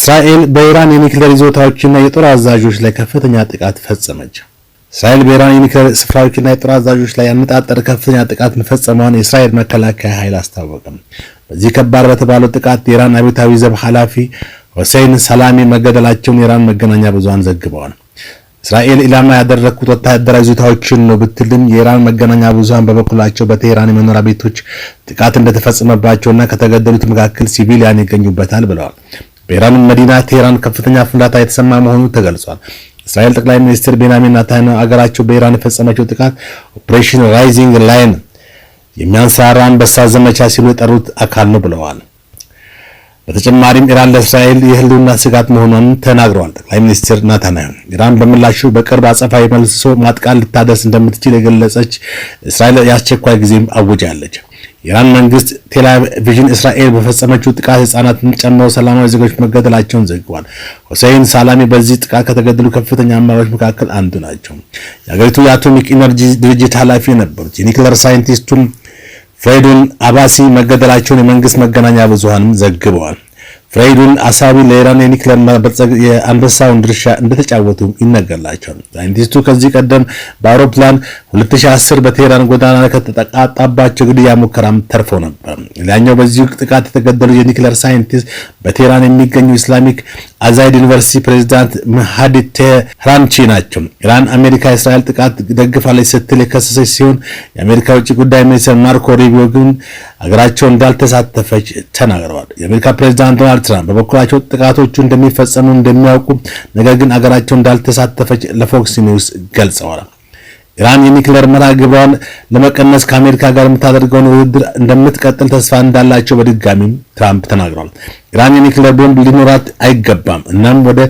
እስራኤል በኢራን የኒውክሌር ይዞታዎችና የጦር አዛዦች ላይ ከፍተኛ ጥቃት ፈጸመች። እስራኤል በኢራን የኒውክሌር ስፍራዎችና የጦር አዛዦች ላይ ያነጣጠረ ከፍተኛ ጥቃት መፈጸሟን የእስራኤል መከላከያ ኃይል አስታወቀ። በዚህ ከባድ በተባለው ጥቃት የኢራን አብዮታዊ ዘብ ኃላፊ ሁሴይን ሰላሚ መገደላቸውን የኢራን መገናኛ ብዙሃን ዘግበዋል። እስራኤል ኢላማ ያደረኩት ወታደራዊ ይዞታዎችን ነው ብትልም የኢራን መገናኛ ብዙሃን በበኩላቸው በቴህራን የመኖሪያ ቤቶች ጥቃት እንደተፈጸመባቸውና ከተገደሉት መካከል ሲቪሊያን ይገኙበታል ብለዋል። በኢራን መዲና ቴህራን ከፍተኛ ፍንዳታ የተሰማ መሆኑ ተገልጿል። እስራኤል ጠቅላይ ሚኒስትር ቤንያሚን ኔታንያሁ አገራቸው በኢራን የፈጸመችው ጥቃት ኦፕሬሽን ራይዚንግ ላይን የሚያንሰራራ አንበሳ ዘመቻ ሲሉ የጠሩት አካል ነው ብለዋል። በተጨማሪም ኢራን ለእስራኤል የህልውና ስጋት መሆኗን ተናግረዋል። ጠቅላይ ሚኒስትር ኔታንያሁ ኢራን በምላሹ በቅርብ አጸፋዊ መልሶ ማጥቃት ልታደርስ እንደምትችል የገለጸች እስራኤል የአስቸኳይ ጊዜም አውጃለች። የኢራን መንግስት ቴሌቪዥን እስራኤል በፈጸመችው ጥቃት ህፃናትን ጨምሮ ሰላማዊ ዜጎች መገደላቸውን ዘግቧል። ሁሴይን ሰላሚ በዚህ ጥቃት ከተገደሉ ከፍተኛ አመራሮች መካከል አንዱ ናቸው። የሀገሪቱ የአቶሚክ ኢነርጂ ድርጅት ኃላፊ የነበሩት የኒውክሌር ሳይንቲስቱም ፍሬዱን አባሲ መገደላቸውን የመንግስት መገናኛ ብዙሃንም ዘግበዋል። ፍሬዱን አሳቢ ለኢራን የኒውክሌር ማበልጸግ የአንበሳውን ድርሻ እንደተጫወቱ ይነገርላቸዋል። ሳይንቲስቱ ከዚህ ቀደም በአውሮፕላን 2010 በቴህራን ጎዳና ላይ ከተጠቃጣባቸው ግድያ ሙከራም ተርፈው ነበር። ሌላኛው በዚህ ጥቃት የተገደሉ የኒውክሌር ሳይንቲስት በቴህራን የሚገኙ ኢስላሚክ አዛይድ ዩኒቨርሲቲ ፕሬዝዳንት መሃዲ ቴህራንቺ ናቸው። ኢራን አሜሪካ የእስራኤል ጥቃት ደግፋለች ስትል የከሰሰች ሲሆን የአሜሪካ ውጭ ጉዳይ ሚኒስትር ማርኮ ሩቢዮ ግን አገራቸው እንዳልተሳተፈች ተናግረዋል። የአሜሪካ ፕሬዝዳንት ዶናልድ ትራምፕ በበኩላቸው ጥቃቶቹ እንደሚፈጸሙ እንደሚያውቁ ነገር ግን አገራቸው እንዳልተሳተፈች ለፎክስ ኒውስ ገልጸዋል። ኢራን የኒውክሌር መርሃ ግብሯን ለመቀነስ ከአሜሪካ ጋር የምታደርገውን ውድድር እንደምትቀጥል ተስፋ እንዳላቸው በድጋሚ ትራምፕ ተናግረዋል። ኢራን የኒውክሌር ቦምብ ሊኖራት አይገባም፣ እናም ወደ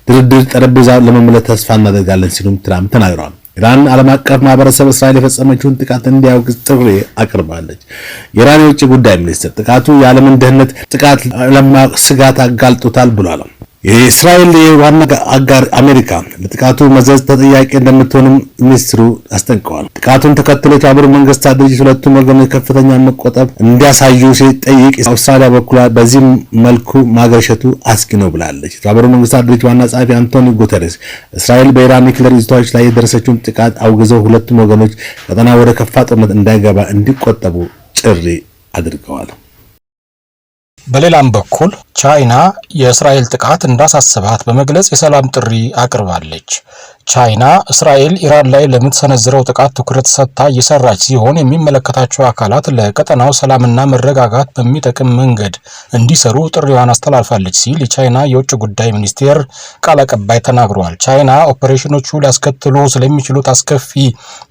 ድርድር ጠረጴዛ ለመመለስ ተስፋ እናደርጋለን ሲሉም ትራምፕ ተናግረዋል። ኢራን ዓለም አቀፍ ማህበረሰብ እስራኤል የፈጸመችውን ጥቃት እንዲያወግዝ ጥሪ አቅርባለች። የኢራን የውጭ ጉዳይ ሚኒስትር ጥቃቱ የዓለምን ደህንነት ጥቃት ለማስጋት አጋልጦታል ብሏል። የእስራኤል ዋና አጋር አሜሪካ ለጥቃቱ መዘዝ ተጠያቂ እንደምትሆንም ሚኒስትሩ አስጠንቅቀዋል። ጥቃቱን ተከትሎ የተባበሩት መንግስታት ድርጅት ሁለቱም ወገኖች ከፍተኛ መቆጠብ እንዲያሳዩ ሲጠይቅ አውስትራሊያ በኩል በዚህ መልኩ ማገርሸቱ አስጊ ነው ብላለች። የተባበሩት መንግስታት ድርጅት ዋና ጸሐፊ አንቶኒዮ ጉተሬስ እስራኤል በኢራን ኒውክሌር ይዞታዎች ላይ የደረሰችውን ጥቃት አውግዘው ሁለቱም ወገኖች ቀጠና ወደ ከፋ ጦርነት እንዳይገባ እንዲቆጠቡ ጥሪ አድርገዋል። በሌላም በኩል ቻይና የእስራኤል ጥቃት እንዳሳሰባት በመግለጽ የሰላም ጥሪ አቅርባለች። ቻይና እስራኤል ኢራን ላይ ለምትሰነዝረው ጥቃት ትኩረት ሰጥታ እየሰራች ሲሆን የሚመለከታቸው አካላት ለቀጠናው ሰላምና መረጋጋት በሚጠቅም መንገድ እንዲሰሩ ጥሪዋን አስተላልፋለች ሲል የቻይና የውጭ ጉዳይ ሚኒስቴር ቃል አቀባይ ተናግሯል። ቻይና ኦፕሬሽኖቹ ሊያስከትሉ ስለሚችሉት አስከፊ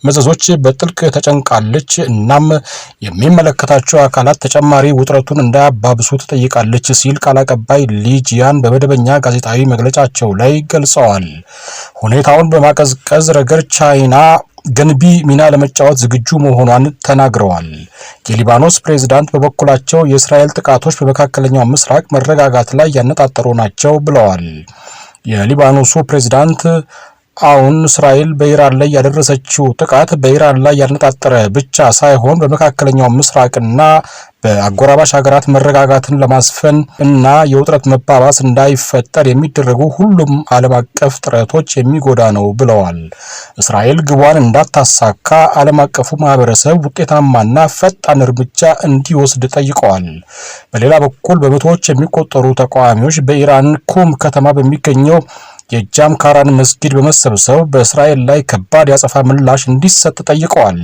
መዘዞች በጥልቅ ተጨንቃለች። እናም የሚመለከታቸው አካላት ተጨማሪ ውጥረቱን እንዳያባብሱ ትጠይቃለች ሲል ቃል አቀባይ ሊጂያን በመደበኛ ጋዜጣዊ መግለጫቸው ላይ ገልጸዋል። ሁኔታውን በማቀዝቀዝ ረገድ ቻይና ገንቢ ሚና ለመጫወት ዝግጁ መሆኗን ተናግረዋል። የሊባኖስ ፕሬዝዳንት በበኩላቸው የእስራኤል ጥቃቶች በመካከለኛው ምስራቅ መረጋጋት ላይ ያነጣጠሩ ናቸው ብለዋል። የሊባኖሱ ፕሬዝዳንት አሁን እስራኤል በኢራን ላይ ያደረሰችው ጥቃት በኢራን ላይ ያነጣጠረ ብቻ ሳይሆን በመካከለኛው ምስራቅና በአጎራባሽ ሀገራት መረጋጋትን ለማስፈን እና የውጥረት መባባስ እንዳይፈጠር የሚደረጉ ሁሉም ዓለም አቀፍ ጥረቶች የሚጎዳ ነው ብለዋል። እስራኤል ግቧን እንዳታሳካ ዓለም አቀፉ ማህበረሰብ ውጤታማና ፈጣን እርምጃ እንዲወስድ ጠይቀዋል። በሌላ በኩል በመቶዎች የሚቆጠሩ ተቃዋሚዎች በኢራን ኩም ከተማ በሚገኘው የጃምካራን መስጊድ በመሰብሰብ በእስራኤል ላይ ከባድ ያጸፋ ምላሽ እንዲሰጥ ጠይቀዋል።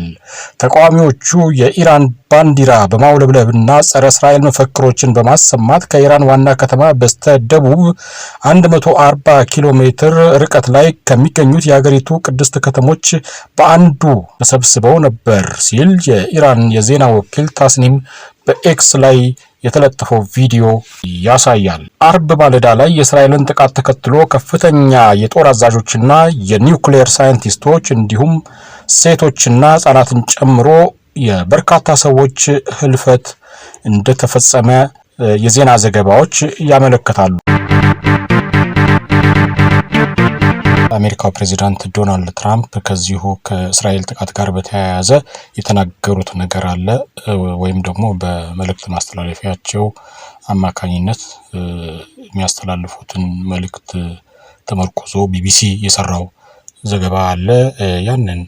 ተቃዋሚዎቹ የኢራን ባንዲራ በማውለብለብና ጸረ እስራኤል መፈክሮችን በማሰማት ከኢራን ዋና ከተማ በስተደቡብ 140 ኪሎ ሜትር ርቀት ላይ ከሚገኙት የሀገሪቱ ቅድስት ከተሞች በአንዱ ተሰብስበው ነበር ሲል የኢራን የዜና ወኪል ታስኒም በኤክስ ላይ የተለጠፈው ቪዲዮ ያሳያል። አርብ ማለዳ ላይ የእስራኤልን ጥቃት ተከትሎ ከፍተኛ የጦር አዛዦችና የኒውክሌር ሳይንቲስቶች እንዲሁም ሴቶችና ህጻናትን ጨምሮ የበርካታ ሰዎች ህልፈት እንደተፈጸመ የዜና ዘገባዎች ያመለክታሉ። የአሜሪካው ፕሬዚዳንት ዶናልድ ትራምፕ ከዚሁ ከእስራኤል ጥቃት ጋር በተያያዘ የተናገሩት ነገር አለ ወይም ደግሞ በመልእክት ማስተላለፊያቸው አማካኝነት የሚያስተላልፉትን መልእክት ተመርኩዞ ቢቢሲ የሰራው ዘገባ አለ። ያንን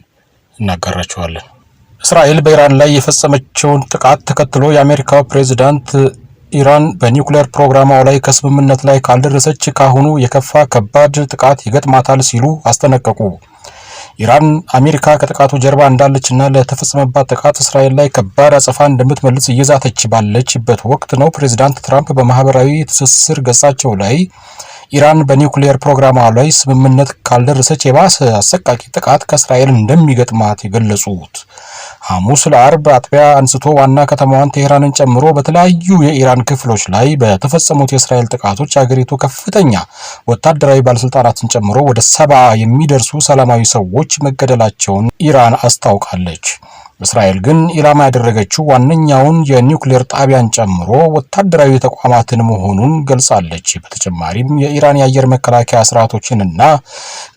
እናጋራቸዋለን። እስራኤል በኢራን ላይ የፈጸመችውን ጥቃት ተከትሎ የአሜሪካው ፕሬዝዳንት ኢራን በኒውክሌር ፕሮግራሟ ላይ ከስምምነት ላይ ካልደረሰች ካሁኑ የከፋ ከባድ ጥቃት ይገጥማታል ሲሉ አስጠነቀቁ። ኢራን አሜሪካ ከጥቃቱ ጀርባ እንዳለችና ለተፈጸመባት ጥቃት እስራኤል ላይ ከባድ አጸፋ እንደምትመልስ እየዛተች ባለችበት ወቅት ነው ፕሬዝዳንት ትራምፕ በማህበራዊ ትስስር ገጻቸው ላይ ኢራን በኒውክሌር ፕሮግራሟ ላይ ስምምነት ካልደረሰች የባሰ አሰቃቂ ጥቃት ከእስራኤል እንደሚገጥማት የገለጹት። ሐሙስ ለአርብ አጥቢያ አንስቶ ዋና ከተማዋን ቴህራንን ጨምሮ በተለያዩ የኢራን ክፍሎች ላይ በተፈጸሙት የእስራኤል ጥቃቶች አገሪቱ ከፍተኛ ወታደራዊ ባለስልጣናትን ጨምሮ ወደ 70 የሚደርሱ ሰላማዊ ሰዎች መገደላቸውን ኢራን አስታውቃለች። እስራኤል ግን ኢላማ ያደረገችው ዋነኛውን የኒውክሌር ጣቢያን ጨምሮ ወታደራዊ ተቋማትን መሆኑን ገልጻለች። በተጨማሪም የኢራን የአየር መከላከያ ስርዓቶችንና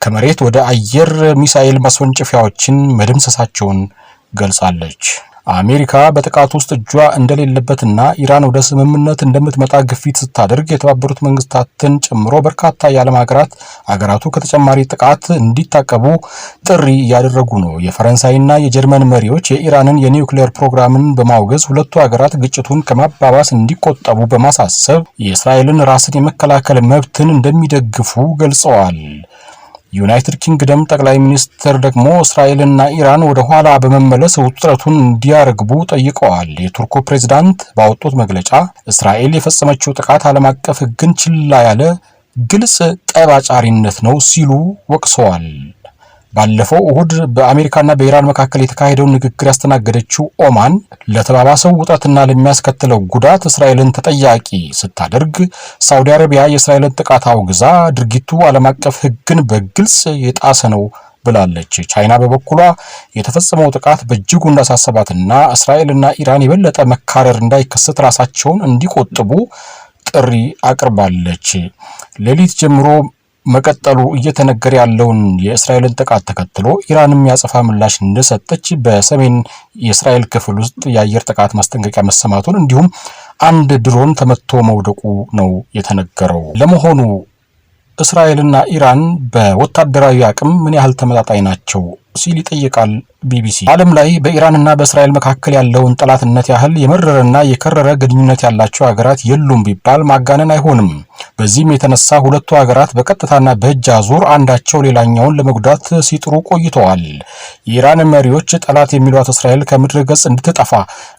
ከመሬት ወደ አየር ሚሳኤል ማስወንጨፊያዎችን መደምሰሳቸውን ገልጻለች። አሜሪካ በጥቃት ውስጥ እጇ እንደሌለበትና ኢራን ወደ ስምምነት እንደምትመጣ ግፊት ስታደርግ የተባበሩት መንግስታትን ጨምሮ በርካታ የዓለም ሀገራቱ ከተጨማሪ ጥቃት እንዲታቀቡ ጥሪ እያደረጉ ነው። የፈረንሳይና የጀርመን መሪዎች የኢራንን የኒውክሌር ፕሮግራምን በማውገዝ ሁለቱ ሀገራት ግጭቱን ከማባባስ እንዲቆጠቡ በማሳሰብ የእስራኤልን ራስን የመከላከል መብትን እንደሚደግፉ ገልጸዋል። ዩናይትድ ኪንግደም ጠቅላይ ሚኒስትር ደግሞ እስራኤልና ኢራን ወደ ኋላ በመመለስ ውጥረቱን እንዲያረግቡ ጠይቀዋል። የቱርኩ ፕሬዝዳንት ባወጡት መግለጫ እስራኤል የፈጸመችው ጥቃት ዓለም አቀፍ ሕግን ችላ ያለ ግልጽ ጠብ አጫሪነት ነው ሲሉ ወቅሰዋል። ባለፈው እሁድ በአሜሪካና በኢራን መካከል የተካሄደውን ንግግር ያስተናገደችው ኦማን ለተባባሰው ውጥረትና ለሚያስከትለው ጉዳት እስራኤልን ተጠያቂ ስታደርግ፣ ሳውዲ አረቢያ የእስራኤልን ጥቃት አውግዛ ድርጊቱ ዓለም አቀፍ ሕግን በግልጽ የጣሰ ነው ብላለች። ቻይና በበኩሏ የተፈጸመው ጥቃት በእጅጉ እንዳሳሰባትና እስራኤልና ኢራን የበለጠ መካረር እንዳይከሰት ራሳቸውን እንዲቆጥቡ ጥሪ አቅርባለች። ሌሊት ጀምሮ መቀጠሉ እየተነገረ ያለውን የእስራኤልን ጥቃት ተከትሎ ኢራንም ያጸፋ ምላሽ እንደሰጠች በሰሜን የእስራኤል ክፍል ውስጥ የአየር ጥቃት ማስጠንቀቂያ መሰማቱን እንዲሁም አንድ ድሮን ተመቶ መውደቁ ነው የተነገረው። ለመሆኑ እስራኤልና ኢራን በወታደራዊ አቅም ምን ያህል ተመጣጣኝ ናቸው ሲል ይጠይቃል ቢቢሲ። ዓለም ላይ በኢራንና በእስራኤል መካከል ያለውን ጠላትነት ያህል የመረረና የከረረ ግንኙነት ያላቸው ሀገራት የሉም ቢባል ማጋነን አይሆንም። በዚህም የተነሳ ሁለቱ ሀገራት በቀጥታና በእጅ አዙር አንዳቸው ሌላኛውን ለመጉዳት ሲጥሩ ቆይተዋል። የኢራን መሪዎች ጠላት የሚሏት እስራኤል ከምድረ ገጽ እንድትጠፋ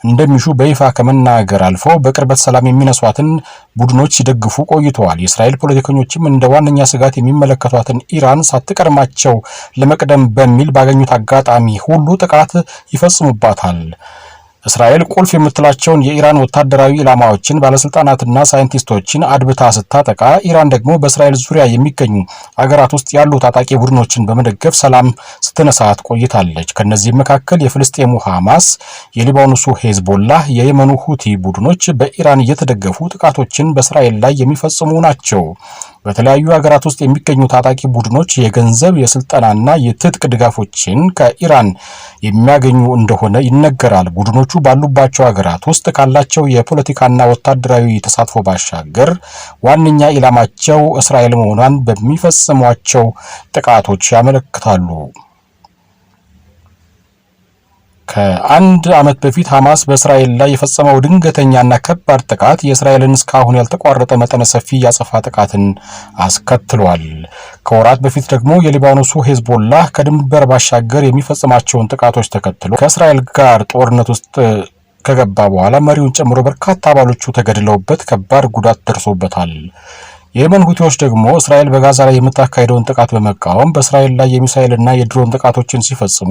እንደሚሹ በይፋ ከመናገር አልፈው በቅርበት ሰላም የሚነሷትን ቡድኖች ሲደግፉ ቆይተዋል። የእስራኤል ፖለቲከኞችም እንደ ዋነኛ ስጋት የሚመለከቷትን ኢራን ሳትቀድማቸው ለመቅደም በሚል ባገኙት አጋጣሚ ሁሉ ጥቃት ይፈጽሙባታል። እስራኤል ቁልፍ የምትላቸውን የኢራን ወታደራዊ ኢላማዎችን፣ ባለስልጣናትና ሳይንቲስቶችን አድብታ ስታጠቃ፣ ኢራን ደግሞ በእስራኤል ዙሪያ የሚገኙ አገራት ውስጥ ያሉ ታጣቂ ቡድኖችን በመደገፍ ሰላም ስትነሳት ቆይታለች። ከነዚህም መካከል የፍልስጤሙ ሐማስ፣ የሊባኖሱ ሄዝቦላህ፣ የየመኑ ሁቲ ቡድኖች በኢራን እየተደገፉ ጥቃቶችን በእስራኤል ላይ የሚፈጽሙ ናቸው። በተለያዩ ሀገራት ውስጥ የሚገኙ ታጣቂ ቡድኖች የገንዘብ፣ የስልጠናና የትጥቅ ድጋፎችን ከኢራን የሚያገኙ እንደሆነ ይነገራል። ቡድኖቹ ባሉባቸው ሀገራት ውስጥ ካላቸው የፖለቲካና ወታደራዊ ተሳትፎ ባሻገር ዋነኛ ኢላማቸው እስራኤል መሆኗን በሚፈጽሟቸው ጥቃቶች ያመለክታሉ። ከአንድ ዓመት በፊት ሐማስ በእስራኤል ላይ የፈጸመው ድንገተኛና ከባድ ጥቃት የእስራኤልን እስካሁን ያልተቋረጠ መጠነ ሰፊ ያጸፋ ጥቃትን አስከትሏል። ከወራት በፊት ደግሞ የሊባኖሱ ሄዝቦላህ ከድንበር ባሻገር የሚፈጽማቸውን ጥቃቶች ተከትሎ ከእስራኤል ጋር ጦርነት ውስጥ ከገባ በኋላ መሪውን ጨምሮ በርካታ አባሎቹ ተገድለውበት ከባድ ጉዳት ደርሶበታል። የየመን ሁቲዎች ደግሞ እስራኤል በጋዛ ላይ የምታካሄደውን ጥቃት በመቃወም በእስራኤል ላይ የሚሳኤልና የድሮን ጥቃቶችን ሲፈጽሙ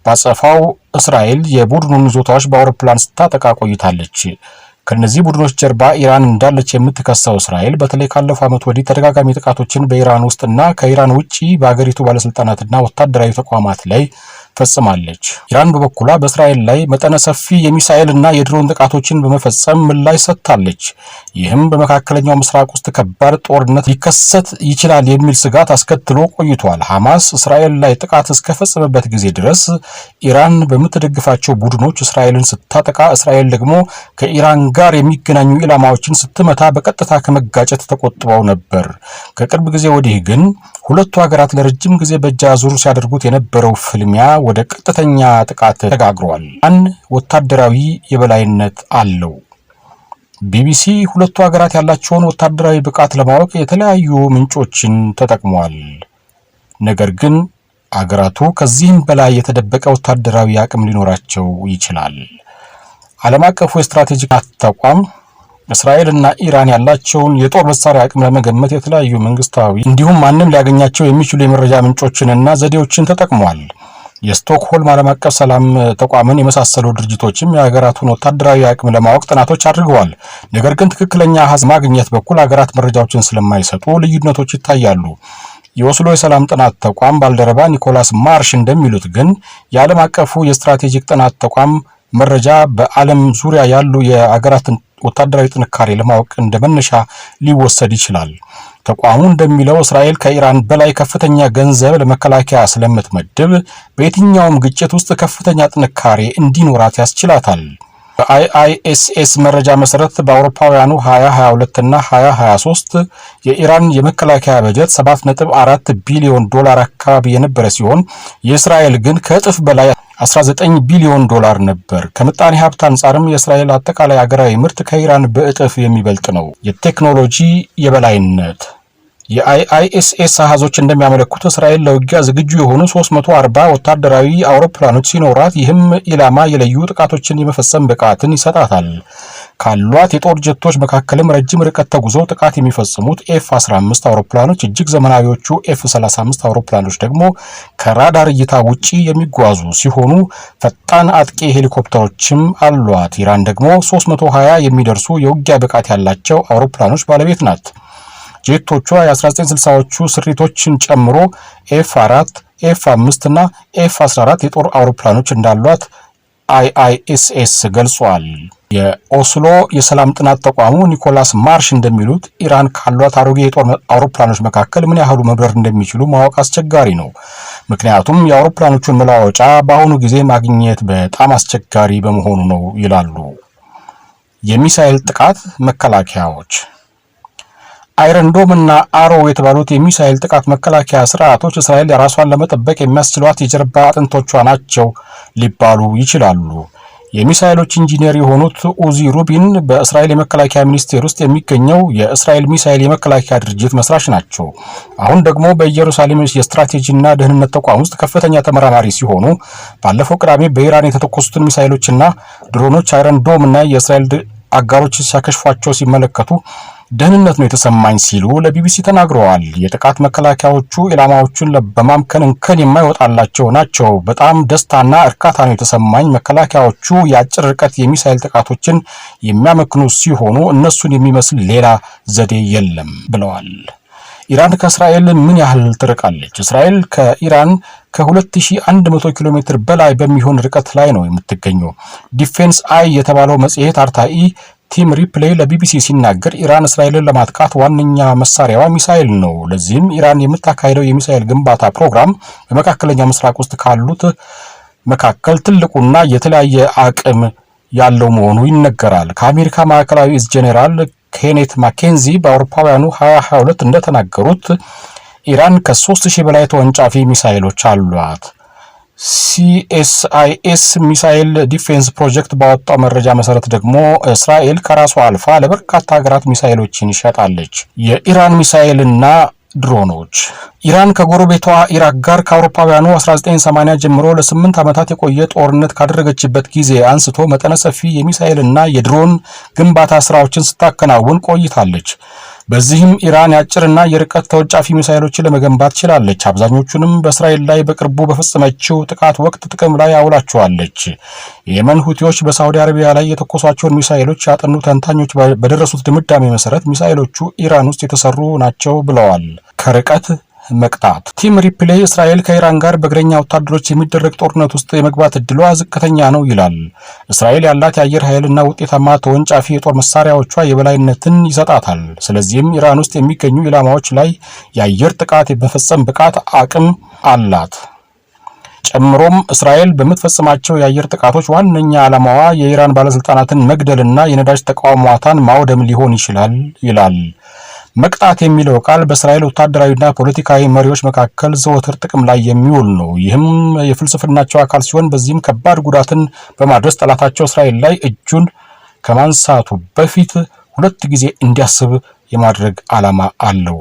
ባጸፋው እስራኤል የቡድኑን ይዞታዎች በአውሮፕላን ስታጠቃ ቆይታለች። ከነዚህ ቡድኖች ጀርባ ኢራን እንዳለች የምትከሰው እስራኤል በተለይ ካለፈው ዓመት ወዲህ ተደጋጋሚ ጥቃቶችን በኢራን ውስጥና ከኢራን ውጪ በአገሪቱ ባለስልጣናትና ወታደራዊ ተቋማት ላይ ፈጽማለች። ኢራን በበኩሏ በእስራኤል ላይ መጠነ ሰፊ የሚሳኤልና የድሮን ጥቃቶችን በመፈጸም ምላሽ ሰጥታለች። ይህም በመካከለኛው ምስራቅ ውስጥ ከባድ ጦርነት ሊከሰት ይችላል የሚል ስጋት አስከትሎ ቆይቷል። ሐማስ እስራኤል ላይ ጥቃት እስከፈጸመበት ጊዜ ድረስ ኢራን በምትደግፋቸው ቡድኖች እስራኤልን ስታጠቃ፣ እስራኤል ደግሞ ከኢራን ጋር የሚገናኙ ኢላማዎችን ስትመታ በቀጥታ ከመጋጨት ተቆጥበው ነበር። ከቅርብ ጊዜ ወዲህ ግን ሁለቱ ሀገራት ለረጅም ጊዜ በእጅ አዙር ሲያደርጉት የነበረው ፍልሚያ ወደ ቀጥተኛ ጥቃት ተጋግሯል። ወታደራዊ የበላይነት አለው። ቢቢሲ ሁለቱ ሀገራት ያላቸውን ወታደራዊ ብቃት ለማወቅ የተለያዩ ምንጮችን ተጠቅሟል። ነገር ግን አገራቱ ከዚህም በላይ የተደበቀ ወታደራዊ አቅም ሊኖራቸው ይችላል። ዓለም አቀፉ የስትራቴጂክ ተቋም እስራኤልና ኢራን ያላቸውን የጦር መሳሪያ አቅም ለመገመት የተለያዩ መንግስታዊ እንዲሁም ማንም ሊያገኛቸው የሚችሉ የመረጃ ምንጮችንና ዘዴዎችን ተጠቅሟል። የስቶክሆልም ዓለም አቀፍ ሰላም ተቋምን የመሳሰሉ ድርጅቶችም የሀገራቱን ወታደራዊ አቅም ለማወቅ ጥናቶች አድርገዋል። ነገር ግን ትክክለኛ አሃዝ ማግኘት በኩል ሀገራት መረጃዎችን ስለማይሰጡ ልዩነቶች ይታያሉ። የኦስሎ የሰላም ጥናት ተቋም ባልደረባ ኒኮላስ ማርሽ እንደሚሉት ግን የዓለም አቀፉ የስትራቴጂክ ጥናት ተቋም መረጃ በዓለም ዙሪያ ያሉ የሀገራትን ወታደራዊ ጥንካሬ ለማወቅ እንደመነሻ ሊወሰድ ይችላል። ተቋሙ እንደሚለው እስራኤል ከኢራን በላይ ከፍተኛ ገንዘብ ለመከላከያ ስለምትመድብ በየትኛውም ግጭት ውስጥ ከፍተኛ ጥንካሬ እንዲኖራት ያስችላታል። በአይአይኤስኤስ መረጃ መሰረት በአውሮፓውያኑ 2022 እና 2023 የኢራን የመከላከያ በጀት 7.4 ቢሊዮን ዶላር አካባቢ የነበረ ሲሆን የእስራኤል ግን ከእጥፍ በላይ 19 ቢሊዮን ዶላር ነበር። ከምጣኔ ሀብት አንጻርም የእስራኤል አጠቃላይ ሀገራዊ ምርት ከኢራን በእጥፍ የሚበልጥ ነው። የቴክኖሎጂ የበላይነት የአይአይኤስኤስ አሃዞች እንደሚያመለክቱ እስራኤል ለውጊያ ዝግጁ የሆኑ 340 ወታደራዊ አውሮፕላኖች ሲኖራት ይህም ኢላማ የለዩ ጥቃቶችን የመፈጸም ብቃትን ይሰጣታል። ካሏት የጦር ጀቶች መካከልም ረጅም ርቀት ተጉዘው ጥቃት የሚፈጽሙት ኤፍ-15 አውሮፕላኖች፣ እጅግ ዘመናዊዎቹ ኤፍ-35 አውሮፕላኖች ደግሞ ከራዳር እይታ ውጪ የሚጓዙ ሲሆኑ ፈጣን አጥቂ ሄሊኮፕተሮችም አሏት። ኢራን ደግሞ 320 የሚደርሱ የውጊያ ብቃት ያላቸው አውሮፕላኖች ባለቤት ናት። ጄቶቿ የ1960ዎቹ ስሪቶችን ጨምሮ ኤፍ-4፣ ኤፍ-5 እና ኤፍ-14 የጦር አውሮፕላኖች እንዳሏት አይአይኤስኤስ ገልጿል። የኦስሎ የሰላም ጥናት ተቋሙ ኒኮላስ ማርሽ እንደሚሉት ኢራን ካሏት አሮጌ የጦር አውሮፕላኖች መካከል ምን ያህሉ መብረር እንደሚችሉ ማወቅ አስቸጋሪ ነው። ምክንያቱም የአውሮፕላኖቹን መለዋወጫ በአሁኑ ጊዜ ማግኘት በጣም አስቸጋሪ በመሆኑ ነው ይላሉ። የሚሳኤል ጥቃት መከላከያዎች አይረን ዶም እና አሮ የተባሉት የሚሳኤል ጥቃት መከላከያ ስርዓቶች እስራኤል ራሷን ለመጠበቅ የሚያስችሏት የጀርባ አጥንቶቿ ናቸው ሊባሉ ይችላሉ። የሚሳኤሎች ኢንጂነር የሆኑት ኡዚ ሩቢን በእስራኤል የመከላከያ ሚኒስቴር ውስጥ የሚገኘው የእስራኤል ሚሳኤል የመከላከያ ድርጅት መስራች ናቸው። አሁን ደግሞ በኢየሩሳሌም የስትራቴጂና ደህንነት ተቋም ውስጥ ከፍተኛ ተመራማሪ ሲሆኑ ባለፈው ቅዳሜ በኢራን የተተኮሱትን ሚሳኤሎችና ድሮኖች አይረን ዶም እና የእስራኤል አጋሮች ሲያከሽፏቸው ሲመለከቱ ደህንነት ነው የተሰማኝ ሲሉ ለቢቢሲ ተናግረዋል። የጥቃት መከላከያዎቹ ኢላማዎቹን በማምከን እንከን የማይወጣላቸው ናቸው። በጣም ደስታና እርካታ ነው የተሰማኝ። መከላከያዎቹ የአጭር ርቀት የሚሳኤል ጥቃቶችን የሚያመክኑ ሲሆኑ እነሱን የሚመስል ሌላ ዘዴ የለም ብለዋል። ኢራን ከእስራኤል ምን ያህል ትርቃለች? እስራኤል ከኢራን ከ2100 ኪሎ ሜትር በላይ በሚሆን ርቀት ላይ ነው የምትገኘው። ዲፌንስ አይ የተባለው መጽሔት አርታኢ ቲም ሪፕሌይ ለቢቢሲ ሲናገር ኢራን እስራኤልን ለማጥቃት ዋነኛ መሳሪያዋ ሚሳኤል ነው። ለዚህም ኢራን የምታካሄደው የሚሳኤል ግንባታ ፕሮግራም በመካከለኛ ምስራቅ ውስጥ ካሉት መካከል ትልቁና የተለያየ አቅም ያለው መሆኑ ይነገራል። ከአሜሪካ ማዕከላዊ እዝ ጄኔራል ኬኔት ማኬንዚ በአውሮፓውያኑ 2022 እንደተናገሩት ኢራን ከ3000 በላይ ተወንጫፊ ሚሳኤሎች አሏት። ሲኤስአይኤስ ሚሳኤል ዲፌንስ ፕሮጀክት ባወጣው መረጃ መሰረት ደግሞ እስራኤል ከራሷ አልፋ ለበርካታ ሀገራት ሚሳኤሎችን ይሸጣለች። የኢራን ሚሳኤልና ድሮኖች ኢራን ከጎረቤቷ ኢራቅ ጋር ከአውሮፓውያኑ 1980 ጀምሮ ለ8 ዓመታት የቆየ ጦርነት ካደረገችበት ጊዜ አንስቶ መጠነ ሰፊ የሚሳኤልና የድሮን ግንባታ ስራዎችን ስታከናውን ቆይታለች። በዚህም ኢራን የአጭርና የርቀት ተወንጫፊ ሚሳኤሎችን ለመገንባት ችላለች። አብዛኞቹንም በእስራኤል ላይ በቅርቡ በፈጸመችው ጥቃት ወቅት ጥቅም ላይ አውላቸዋለች። የየመን ሁቲዎች በሳውዲ አረቢያ ላይ የተኮሷቸውን ሚሳኤሎች ያጠኑ ተንታኞች በደረሱት ድምዳሜ መሰረት ሚሳኤሎቹ ኢራን ውስጥ የተሰሩ ናቸው ብለዋል። ከርቀት መቅጣት። ቲም ሪፕሌይ እስራኤል ከኢራን ጋር በእግረኛ ወታደሮች የሚደረግ ጦርነት ውስጥ የመግባት እድሏ ዝቅተኛ ነው ይላል። እስራኤል ያላት የአየር ኃይልና ውጤታማ ተወንጫፊ የጦር መሳሪያዎቿ የበላይነትን ይሰጣታል። ስለዚህም ኢራን ውስጥ የሚገኙ ኢላማዎች ላይ የአየር ጥቃት የመፈጸም ብቃት አቅም አላት። ጨምሮም እስራኤል በምትፈጽማቸው የአየር ጥቃቶች ዋነኛ ዓላማዋ የኢራን ባለስልጣናትን መግደልና የነዳጅ ተቋማቷን ማውደም ሊሆን ይችላል ይላል። መቅጣት የሚለው ቃል በእስራኤል ወታደራዊና ፖለቲካዊ መሪዎች መካከል ዘወትር ጥቅም ላይ የሚውል ነው። ይህም የፍልስፍናቸው አካል ሲሆን በዚህም ከባድ ጉዳትን በማድረስ ጠላታቸው እስራኤል ላይ እጁን ከማንሳቱ በፊት 2 ጊዜ እንዲያስብ የማድረግ ዓላማ አለው።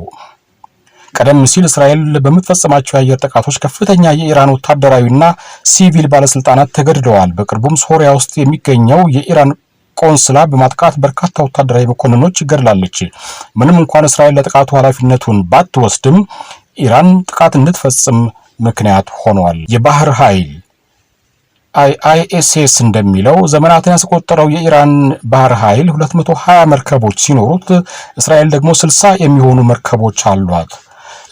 ቀደም ሲል እስራኤል በምትፈጽማቸው የአየር ጥቃቶች ከፍተኛ የኢራን ወታደራዊና ሲቪል ባለስልጣናት ተገድለዋል። በቅርቡም ሶሪያ ውስጥ የሚገኘው የኢራን ቆንስላ በማጥቃት በርካታ ወታደራዊ መኮንኖች ገድላለች። ምንም እንኳን እስራኤል ለጥቃቱ ኃላፊነቱን ባትወስድም ኢራን ጥቃት እንድትፈጽም ምክንያት ሆኗል። የባህር ኃይል IISS እንደሚለው ዘመናትን ያስቆጠረው የኢራን ባህር ኃይል 220 መርከቦች ሲኖሩት እስራኤል ደግሞ 60 የሚሆኑ መርከቦች አሏት።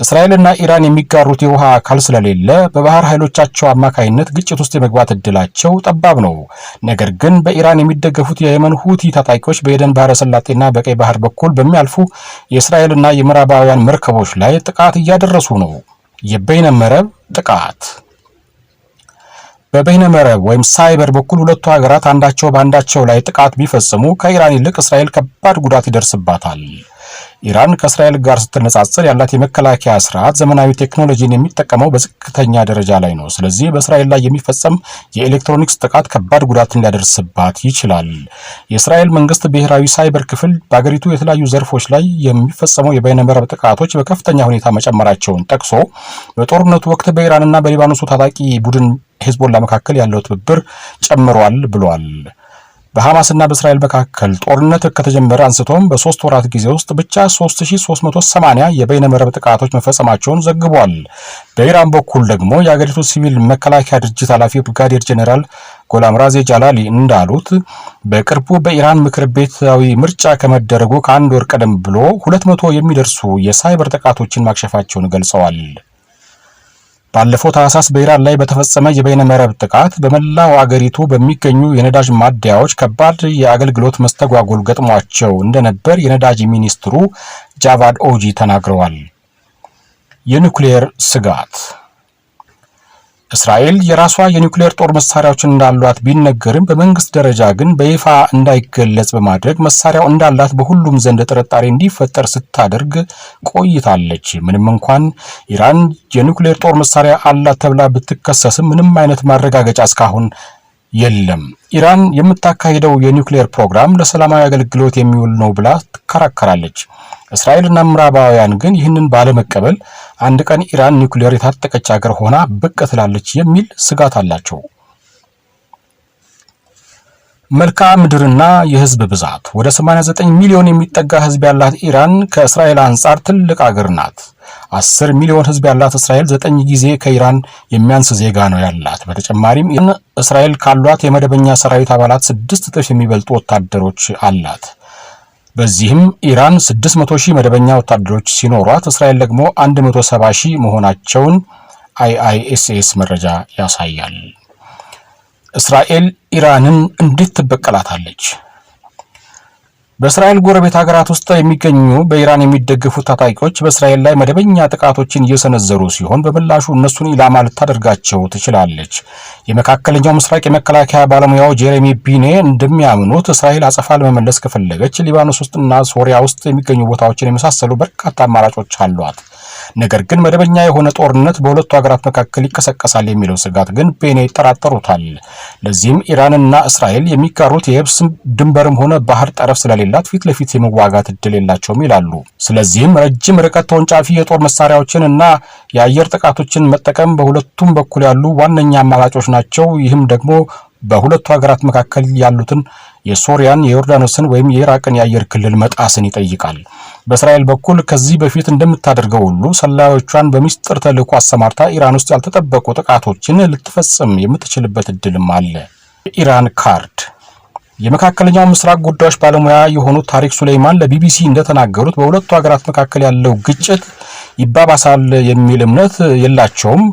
እስራኤልና ኢራን የሚጋሩት የውሃ አካል ስለሌለ በባህር ኃይሎቻቸው አማካይነት ግጭት ውስጥ የመግባት እድላቸው ጠባብ ነው። ነገር ግን በኢራን የሚደገፉት የየመን ሁቲ ታጣቂዎች በኤደን ባህረ ሰላጤና በቀይ ባህር በኩል በሚያልፉ የእስራኤልና የምዕራባውያን መርከቦች ላይ ጥቃት እያደረሱ ነው። የበይነ መረብ ጥቃት። በበይነ መረብ ወይም ሳይበር በኩል ሁለቱ ሀገራት አንዳቸው በአንዳቸው ላይ ጥቃት ቢፈጽሙ ከኢራን ይልቅ እስራኤል ከባድ ጉዳት ይደርስባታል። ኢራን ከእስራኤል ጋር ስትነጻጸር ያላት የመከላከያ ስርዓት ዘመናዊ ቴክኖሎጂን የሚጠቀመው በዝቅተኛ ደረጃ ላይ ነው። ስለዚህ በእስራኤል ላይ የሚፈጸም የኤሌክትሮኒክስ ጥቃት ከባድ ጉዳትን ሊያደርስባት ይችላል። የእስራኤል መንግስት ብሔራዊ ሳይበር ክፍል በአገሪቱ የተለያዩ ዘርፎች ላይ የሚፈጸመው የበይነመረብ ጥቃቶች በከፍተኛ ሁኔታ መጨመራቸውን ጠቅሶ በጦርነቱ ወቅት በኢራንና በሊባኖሱ ታጣቂ ቡድን ሄዝቦላ መካከል ያለው ትብብር ጨምሯል ብሏል። በሐማስና በእስራኤል መካከል ጦርነት ከተጀመረ አንስቶም በ3 ወራት ጊዜ ውስጥ ብቻ 3380 የበይነ መረብ ጥቃቶች መፈጸማቸውን ዘግቧል። በኢራን በኩል ደግሞ የአገሪቱ ሲቪል መከላከያ ድርጅት ኃላፊ ብርጋዴር ጄኔራል ጎላምራዜ ጃላሊ እንዳሉት በቅርቡ በኢራን ምክር ቤታዊ ምርጫ ከመደረጉ ከ1 ወር ቀደም ብሎ 200 የሚደርሱ የሳይበር ጥቃቶችን ማክሸፋቸውን ገልጸዋል። ባለፈው ታህሳስ በኢራን ላይ በተፈጸመ የበይነ መረብ ጥቃት በመላው አገሪቱ በሚገኙ የነዳጅ ማደያዎች ከባድ የአገልግሎት መስተጓጎል ገጥሟቸው እንደነበር የነዳጅ ሚኒስትሩ ጃቫድ ኦጂ ተናግረዋል። የኒውክሌር ስጋት። እስራኤል የራሷ የኒውክሌር ጦር መሳሪያዎች እንዳሏት ቢነገርም በመንግስት ደረጃ ግን በይፋ እንዳይገለጽ በማድረግ መሳሪያው እንዳላት በሁሉም ዘንድ ጥርጣሬ እንዲፈጠር ስታደርግ ቆይታለች። ምንም እንኳን ኢራን የኒውክሌር ጦር መሳሪያ አላት ተብላ ብትከሰስም ምንም አይነት ማረጋገጫ እስካሁን የለም። ኢራን የምታካሂደው የኒውክሌር ፕሮግራም ለሰላማዊ አገልግሎት የሚውል ነው ብላ ትከራከራለች። እስራኤልና ምዕራባውያን ግን ይህንን ባለመቀበል አንድ ቀን ኢራን ኒውክሌር የታጠቀች ሀገር ሆና ብቅ ትላለች የሚል ስጋት አላቸው። መልክዓ ምድርና የህዝብ ብዛት። ወደ 89 ሚሊዮን የሚጠጋ ህዝብ ያላት ኢራን ከእስራኤል አንጻር ትልቅ ሀገር ናት። 10 ሚሊዮን ህዝብ ያላት እስራኤል 9 ጊዜ ከኢራን የሚያንስ ዜጋ ነው ያላት። በተጨማሪም እስራኤል ካሏት የመደበኛ ሰራዊት አባላት 6 እጥፍ የሚበልጡ ወታደሮች አላት። በዚህም ኢራን 600 ሺህ መደበኛ ወታደሮች ሲኖሯት እስራኤል ደግሞ 170 ሺህ መሆናቸውን IISS መረጃ ያሳያል። እስራኤል ኢራንን እንዴት ትበቀላታለች? በእስራኤል ጎረቤት ሀገራት ውስጥ የሚገኙ በኢራን የሚደገፉ ታጣቂዎች በእስራኤል ላይ መደበኛ ጥቃቶችን እየሰነዘሩ ሲሆን በምላሹ እነሱን ኢላማ ልታደርጋቸው ትችላለች። የመካከለኛው ምስራቅ የመከላከያ ባለሙያው ጄሬሚ ቢኔ እንደሚያምኑት እስራኤል አጸፋ ለመመለስ ከፈለገች ሊባኖስ ውስጥና ሶሪያ ውስጥ የሚገኙ ቦታዎችን የመሳሰሉ በርካታ አማራጮች አሏት። ነገር ግን መደበኛ የሆነ ጦርነት በሁለቱ ሀገራት መካከል ይቀሰቀሳል የሚለው ስጋት ግን ቤኔ ይጠራጠሩታል። ለዚህም ኢራንና እስራኤል የሚጋሩት የየብስ ድንበርም ሆነ ባህር ጠረፍ ስለሌላት ፊት ለፊት የመዋጋት እድል የላቸውም ይላሉ። ስለዚህም ረጅም ርቀት ተወንጫፊ የጦር መሳሪያዎችን እና የአየር ጥቃቶችን መጠቀም በሁለቱም በኩል ያሉ ዋነኛ አማራጮች ናቸው። ይህም ደግሞ በሁለቱ ሀገራት መካከል ያሉትን የሶሪያን፣ የዮርዳኖስን ወይም የኢራቅን የአየር ክልል መጣስን ይጠይቃል። በእስራኤል በኩል ከዚህ በፊት እንደምታደርገው ሁሉ ሰላዮቿን በሚስጥር ተልዕኮ አሰማርታ ኢራን ውስጥ ያልተጠበቁ ጥቃቶችን ልትፈጽም የምትችልበት እድልም አለ። የኢራን ካርድ። የመካከለኛው ምስራቅ ጉዳዮች ባለሙያ የሆኑት ታሪክ ሱሌይማን ለቢቢሲ እንደተናገሩት በሁለቱ ሀገራት መካከል ያለው ግጭት ይባባሳል የሚል እምነት የላቸውም።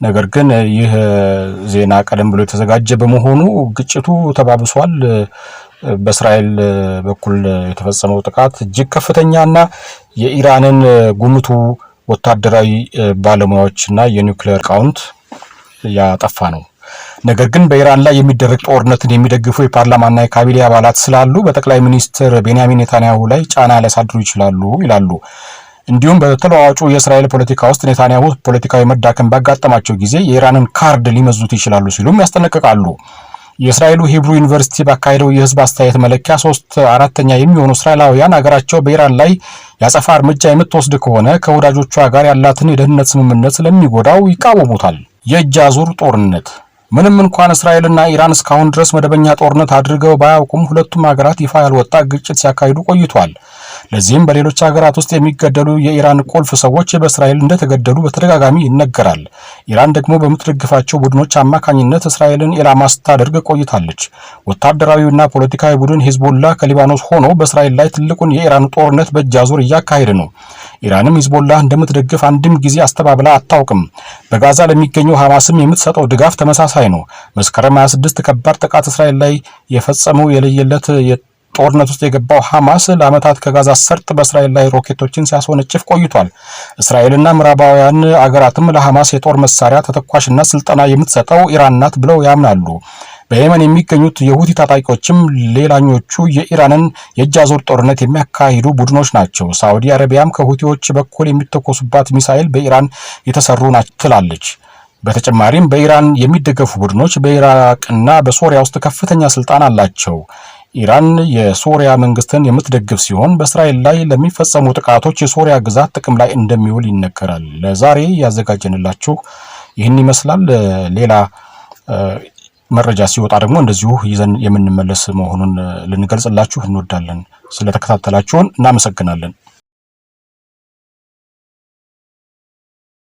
ነገር ግን ይህ ዜና ቀደም ብሎ የተዘጋጀ በመሆኑ ግጭቱ ተባብሷል። በእስራኤል በኩል የተፈጸመው ጥቃት እጅግ ከፍተኛና የኢራንን ጉምቱ ወታደራዊ ባለሙያዎችና የኒውክሌር ቃውንት ያጠፋ ነው። ነገር ግን በኢራን ላይ የሚደረግ ጦርነትን የሚደግፉ የፓርላማና የካቢኔ አባላት ስላሉ በጠቅላይ ሚኒስትር ቤንያሚን ኔታንያሁ ላይ ጫና ሊያሳድሩ ይችላሉ ይላሉ። እንዲሁም በተለዋዋጩ የእስራኤል ፖለቲካ ውስጥ ኔታንያሁ ፖለቲካዊ መዳከም ባጋጠማቸው ጊዜ የኢራንን ካርድ ሊመዙት ይችላሉ ሲሉም ያስጠነቅቃሉ። የእስራኤሉ ሂብሩ ዩኒቨርሲቲ ባካሄደው የህዝብ አስተያየት መለኪያ 3/4 የሚሆኑ እስራኤላውያን ሀገራቸው በኢራን ላይ ያጸፋ እርምጃ የምትወስድ ከሆነ ከወዳጆቿ ጋር ያላትን የደህንነት ስምምነት ስለሚጎዳው ይቃወሙታል። የእጅ አዙር ጦርነት። ምንም እንኳን እስራኤልና ኢራን እስካሁን ድረስ መደበኛ ጦርነት አድርገው ባያውቁም ሁለቱም ሀገራት ይፋ ያልወጣ ግጭት ሲያካሂዱ ቆይቷል። ለዚህም በሌሎች ሀገራት ውስጥ የሚገደሉ የኢራን ቁልፍ ሰዎች በእስራኤል እንደተገደሉ በተደጋጋሚ ይነገራል። ኢራን ደግሞ በምትደግፋቸው ቡድኖች አማካኝነት እስራኤልን ኢላማ ስታደርግ ቆይታለች። ወታደራዊና ፖለቲካዊ ቡድን ሂዝቦላ ከሊባኖስ ሆኖ በእስራኤል ላይ ትልቁን የኢራን ጦርነት በእጅ አዙር እያካሄደ ነው። ኢራንም ሂዝቦላ እንደምትደግፍ አንድም ጊዜ አስተባብላ አታውቅም። በጋዛ ለሚገኘው ሐማስም የምትሰጠው ድጋፍ ተመሳሳይ ነው። መስከረም 26 ከባድ ጥቃት እስራኤል ላይ የፈጸመው የለየለት ጦርነት ውስጥ የገባው ሐማስ ለዓመታት ከጋዛ ሰርጥ በእስራኤል ላይ ሮኬቶችን ሲያስወነጭፍ ቆይቷል። እስራኤልና ምዕራባውያን አገራትም ለሐማስ የጦር መሳሪያ ተተኳሽና ስልጠና የምትሰጠው ኢራን ናት ብለው ያምናሉ። በየመን የሚገኙት የሁቲ ታጣቂዎችም ሌላኞቹ የኢራንን የእጅ አዙር ጦርነት የሚያካሂዱ ቡድኖች ናቸው። ሳዑዲ አረቢያም ከሁቲዎች በኩል የሚተኮሱባት ሚሳኤል በኢራን የተሰሩ ናቸው ትላለች። በተጨማሪም በኢራን የሚደገፉ ቡድኖች በኢራቅና በሶሪያ ውስጥ ከፍተኛ ስልጣን አላቸው። ኢራን የሶሪያ መንግስትን የምትደግፍ ሲሆን በእስራኤል ላይ ለሚፈጸሙ ጥቃቶች የሶሪያ ግዛት ጥቅም ላይ እንደሚውል ይነገራል። ለዛሬ ያዘጋጀንላችሁ ይህን ይመስላል። ሌላ መረጃ ሲወጣ ደግሞ እንደዚሁ ይዘን የምንመለስ መሆኑን ልንገልጽላችሁ እንወዳለን። ስለተከታተላችሁን እናመሰግናለን።